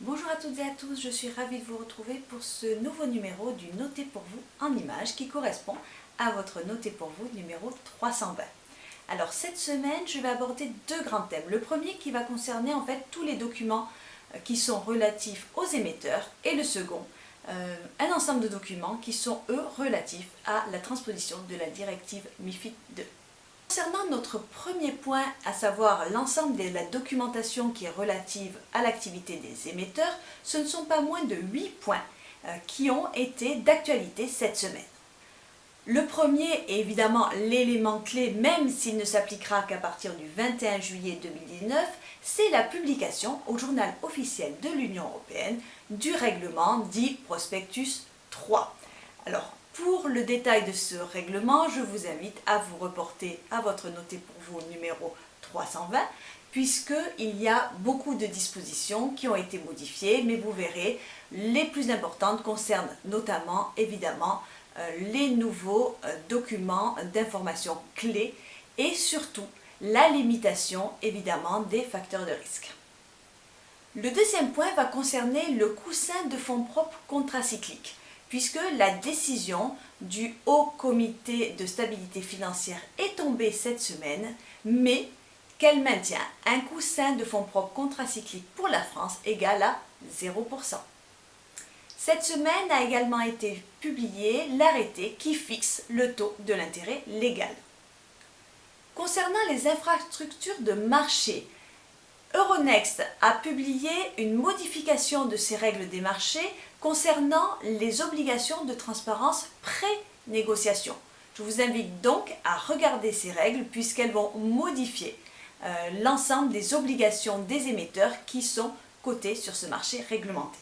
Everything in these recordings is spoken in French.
Bonjour à toutes et à tous, je suis ravie de vous retrouver pour ce nouveau numéro du Noté pour vous en images qui correspond à votre Noté pour vous numéro 320. Alors cette semaine, je vais aborder deux grands thèmes. Le premier qui va concerner en fait tous les documents qui sont relatifs aux émetteurs et le second, un ensemble de documents qui sont eux relatifs à la transposition de la directive MiFID II. Concernant notre premier point, à savoir l'ensemble de la documentation qui est relative à l'activité des émetteurs, ce ne sont pas moins de 8 points qui ont été d'actualité cette semaine. Le premier est évidemment l'élément clé, même s'il ne s'appliquera qu'à partir du 21 juillet 2019, c'est la publication au journal officiel de l'Union européenne du règlement dit Prospectus 3. Alors, pour le détail de ce règlement, je vous invite à vous reporter à votre Noté pour vous numéro 320, puisqu'il y a beaucoup de dispositions qui ont été modifiées, mais vous verrez, les plus importantes concernent notamment, évidemment, les nouveaux documents d'information clés et surtout la limitation, évidemment, des facteurs de risque. Le deuxième point va concerner le coussin de fonds propres contracycliques, puisque la décision du Haut Comité de stabilité financière est tombée cette semaine, mais qu'elle maintient un coussin de fonds propres contracycliques pour la France égal à 0%. Cette semaine a également été publié l'arrêté qui fixe le taux de l'intérêt légal. Concernant les infrastructures de marché, Euronext a publié une modification de ses règles des marchés concernant les obligations de transparence pré-négociation. Je vous invite donc à regarder ces règles puisqu'elles vont modifier l'ensemble des obligations des émetteurs qui sont cotés sur ce marché réglementé.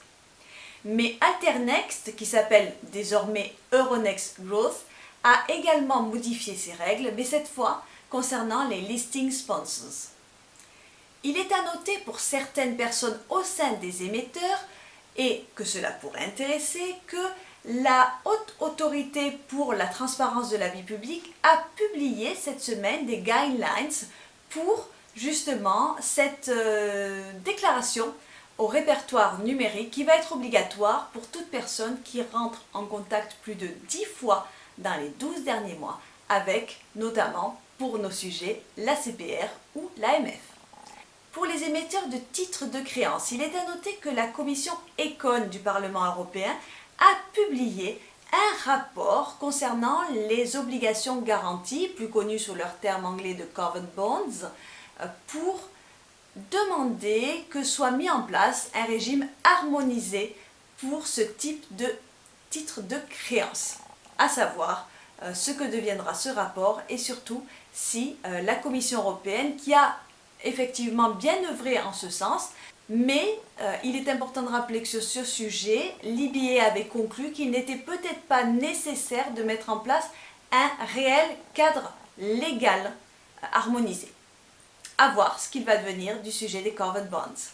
Mais Alternext, qui s'appelle désormais Euronext Growth, a également modifié ses règles, mais cette fois concernant les listing sponsors. Il est à noter pour certaines personnes au sein des émetteurs, et que cela pourrait intéresser, que la Haute Autorité pour la transparence de la vie publique a publié cette semaine des guidelines pour justement cette déclaration au répertoire numérique qui va être obligatoire pour toute personne qui rentre en contact plus de 10 fois dans les 12 derniers mois avec, notamment pour nos sujets, la CPR ou l'AMF. Pour les émetteurs de titres de créance, il est à noter que la commission Econ du Parlement européen a publié un rapport concernant les obligations garanties, plus connues sous leur terme anglais de covered bonds, pour demander que soit mis en place un régime harmonisé pour ce type de titre de créance, à savoir ce que deviendra ce rapport et surtout si la Commission européenne, qui a effectivement bien œuvré en ce sens, mais il est important de rappeler que sur ce sujet, l'IBA avait conclu qu'il n'était peut-être pas nécessaire de mettre en place un réel cadre légal harmonisé. À voir ce qu'il va devenir du sujet des covered bonds.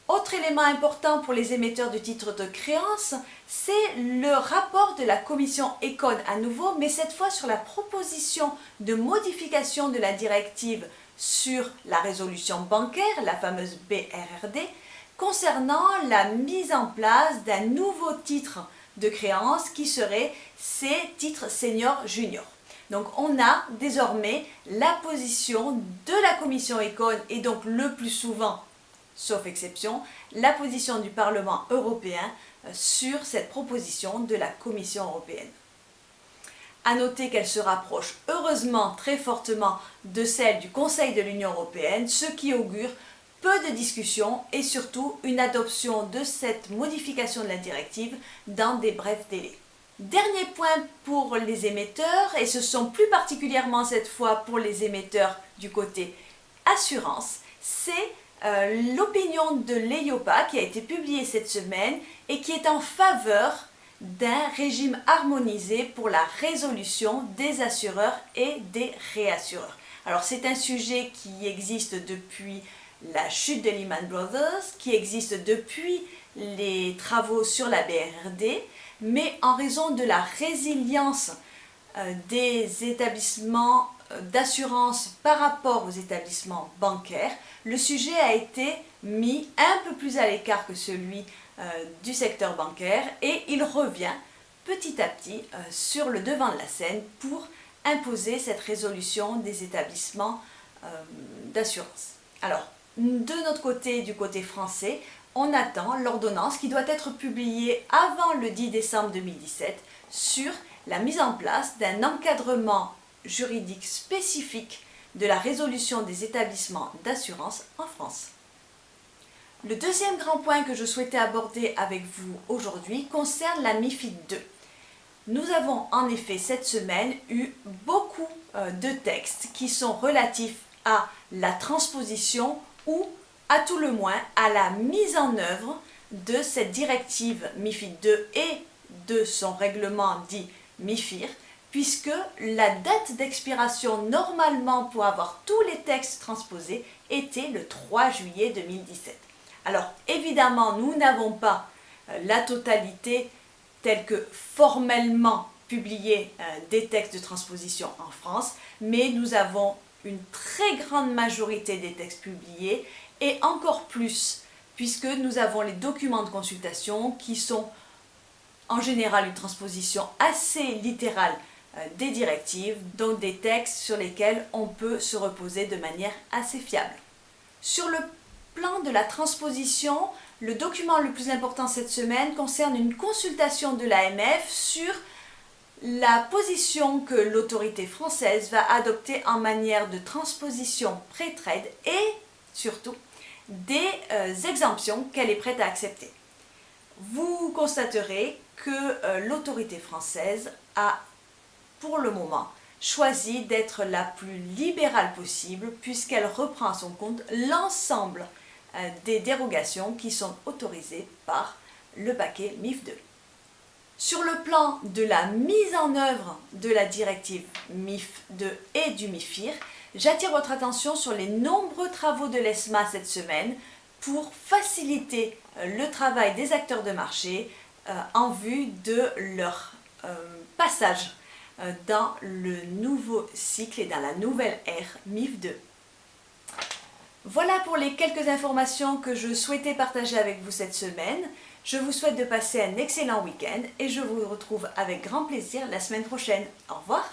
Autre élément important pour les émetteurs de titres de créance, c'est le rapport de la commission Econ à nouveau, mais cette fois sur la proposition de modification de la directive sur la résolution bancaire, la fameuse BRRD, concernant la mise en place d'un nouveau titre de créance qui serait ces titres senior junior. Donc on a désormais la position de la commission Econ et donc le plus souvent, sauf exception, la position du Parlement européen sur cette proposition de la Commission européenne. À noter qu'elle se rapproche heureusement très fortement de celle du Conseil de l'Union européenne, ce qui augure peu de discussions et surtout une adoption de cette modification de la directive dans des brefs délais. Dernier point pour les émetteurs, et ce sont plus particulièrement cette fois pour les émetteurs du côté assurance, c'est l'opinion de l'EIOPA qui a été publiée cette semaine et qui est en faveur d'un régime harmonisé pour la résolution des assureurs et des réassureurs. Alors c'est un sujet qui existe depuis la chute de Lehman Brothers, qui existe depuis les travaux sur la BRRD, mais en raison de la résilience des établissements d'assurance par rapport aux établissements bancaires, le sujet a été mis un peu plus à l'écart que celui du secteur bancaire et il revient petit à petit sur le devant de la scène pour imposer cette résolution des établissements d'assurance. Alors, de notre côté, du côté français, on attend l'ordonnance qui doit être publiée avant le 10 décembre 2017 sur la mise en place d'un encadrement juridique spécifique de la résolution des établissements d'assurance en France. Le deuxième grand point que je souhaitais aborder avec vous aujourd'hui concerne la MiFID II. Nous avons en effet cette semaine eu beaucoup de textes qui sont relatifs à la transposition ou à tout le moins à la mise en œuvre de cette directive MiFID II et de son règlement dit MiFIR, puisque la date d'expiration normalement pour avoir tous les textes transposés était le 3 juillet 2017. Alors évidemment, nous n'avons pas la totalité telle que formellement publiée des textes de transposition en France, mais nous avons une très grande majorité des textes publiés et encore plus puisque nous avons les documents de consultation qui sont en général une transposition assez littérale des directives, donc des textes sur lesquels on peut se reposer de manière assez fiable. Sur le plan de la transposition, le document le plus important cette semaine concerne une consultation de l'AMF sur la position que l'autorité française va adopter en matière de transposition pré-trade et surtout des exemptions qu'elle est prête à accepter. Vous constaterez que l'autorité française a pour le moment choisi d'être la plus libérale possible puisqu'elle reprend à son compte l'ensemble des dérogations qui sont autorisées par le paquet MIF 2. Sur le plan de la mise en œuvre de la directive MIF 2 et du MIFIR, j'attire votre attention sur les nombreux travaux de l'ESMA cette semaine pour faciliter le travail des acteurs de marché en vue de leur passage dans le nouveau cycle et dans la nouvelle ère MIF 2. Voilà pour les quelques informations que je souhaitais partager avec vous cette semaine. Je vous souhaite de passer un excellent week-end et je vous retrouve avec grand plaisir la semaine prochaine. Au revoir!